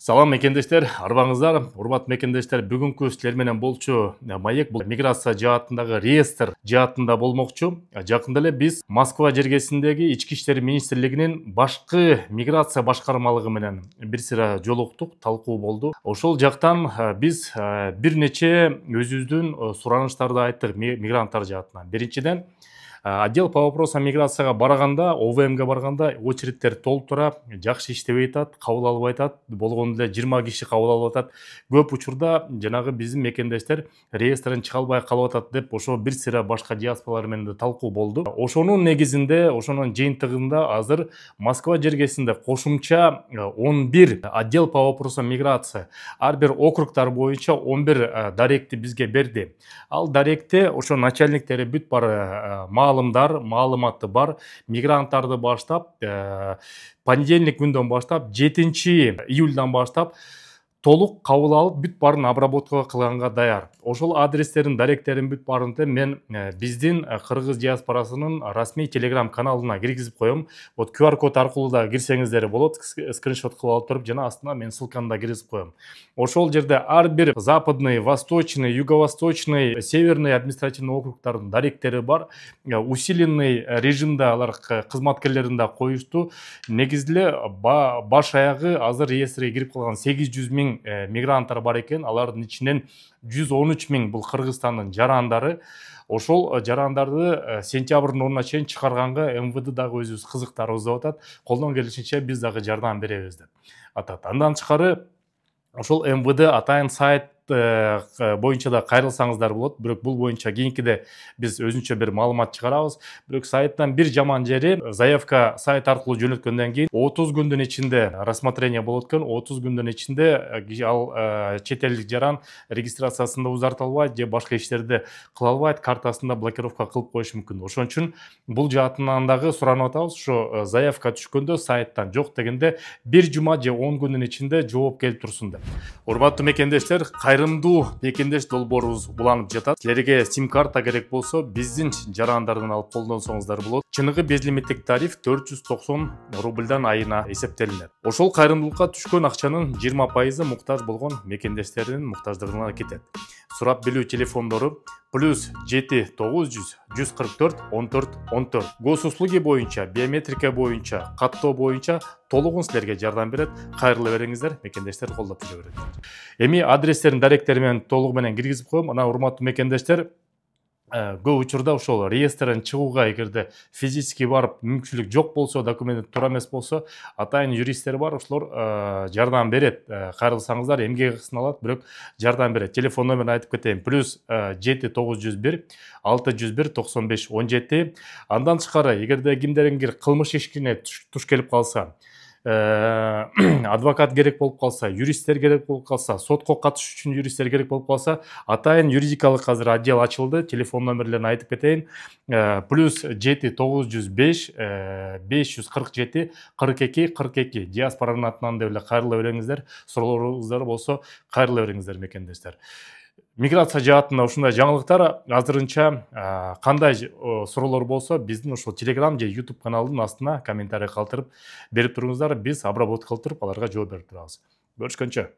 Салам мекендештер, арбаңыздар, урматтуу мекендештер, бүгүнкү силер менен болчу маек бул миграция жаатындагы реестр жаатында болмокчу. Жакында эле биз Москва жергесиндеги Ички иштер министрлигинин башкы миграция башкармалыгы менен бир сыйра жолуктук, талкуу болду. Ошол жактан биз бир нече өзүбүздүн сураныштарды айттык мигранттар жаатынан. Биринчиден, отдел по вопросам миграцияга барганда, ОВМге барганда очередтер толуп турат, жакшы иштебей атат, кабыл албай атат, болгондо эле 20 киши кабыл алып атат. Көп учурда жанагы биздин мекендештер реестрден чыга албай калып атат деп, ошо бир сыйра башка диаспоралар менен да талкуу болду. Ошонун негизинде, ошонун жыйынтыгында азыр Москва жергесинде кошумча 11 отдел по вопросам миграция, ар бир округтар боюнча 11 даректи бизге берди. Ал даректе ошо начальниктери бүт бар маалыматы бар мигранттарды баштап, понедельник күндөн баштап 7-июльдан баштап толук кабыл алып, бүт баарын обработкага кылганга даяр. Ошол адрестерин, даректерин бүт баарын мен биздин кыргыз диаспорасынын расмий телеграм каналына киргизип коем. Вот QR код аркылуу да кирсеңиздер болот, скриншот кылып алып туруп, жана астына мен ссылканы да киргизип коем. Ошол жерде ар бир западный, восточный, юго-восточный, северный административный округтардын даректери бар. Усиленный режимде алар кызматкерлерин да коюшту. Негизде баш аягы азыр реестрге кирип калган 800 000 мигранттар бар экен. Алардын ичинен 113 000 бул Кыргызстандын жарандары. Ошол жарандарды сентябрдын 10-на чейин чыгарганга МВД дагы өзүбүз кызыктарыбызды атат. Колдон келишинче биз дагы жардам беребиз деп атат. Андан тышкары ошол МВД атайын сайт боюнча да кайрылсаңыздар болот. Бирок бул боюнча кийинкиде биз өзүнчө бир маалымат чыгарабыз. Бирок сайттан бир жаман жери, заявка сайт аркылуу жөнөткөндөн кийин 30 күндүн ичинде рассмотрение болот экен. 30 күндүн ичинде ал чет элдик жаран регистрациясында узартылбайт же башка иштерди кыла албайт, картасында блокировка кылып коюшу мүмкүн. Ошон үчүн бул жаатынан дагы суранып атабыз. Ошо заявка түшкөндө сайттан, жок дегенде 1 жума же 10 күндүн ичинде жооп келип турсун деп. Урматтуу мекендештер, кайрымдуу мекендеш долбоорубуз уланып жатат. Силерге сим карта керек болсо, биздин жарандардан алып колдонсоңуздар болот. Чыныгы безлимиттик тариф 490 рубльдан айына эсептелинет. Ошол кайрымдуулукка түшкөн акчанын 20% муктаж болгон мекендештердин муктаждыгына кетет. Сурап билүү телефондору +7 900 144 14 14. Госуслуги боюнча, биометрика боюнча, каттоо боюнча толугун силерге жардам берет. Кайрылы бериңиздер, мекендештер колдоп жүрө берет. Эми адрестерин, даректерин менен толугу менен киргизип коем. Ана урматтуу мекендештер, көп учурда ошол реестрден чыгууга эгерде физически барып мүмкүнчүлүк жок болсо, документ туура эмес болсо, атайын юристтер бар, ошолор жардам берет. Кайрылсаңыздар эмгек акысын алат, бирок жардам берет. Телефон номерин айтып кетейин: +7 901 601 95 17. Андан тышкары, эгерде кимдериңдир кылмыш ишине туш келип калса, адвокат керек болуп калса, юристтер керек болуп калса, сотко катышуу үчүн юристтер керек болуп калса, атайын юридикалык азыр отдел ачылды. Телефон номерлерин айтып кетейин: +7 905 547 42 42. Диаспоранын атынан деп эле кайрылы бериңиздер. Суроолоруңуздар болсо кайрылы бериңиздер, мекендештер. Миграция жаатында ушундай жаңылыктар. Азырынча кандай суроолор болсо, биздин ошол Telegram же YouTube каналынын астына комментарий калтырып берип туруңуздар. Биз обработка кылып туруп, аларга жооп берип турабыз. Көрүшкөнчө.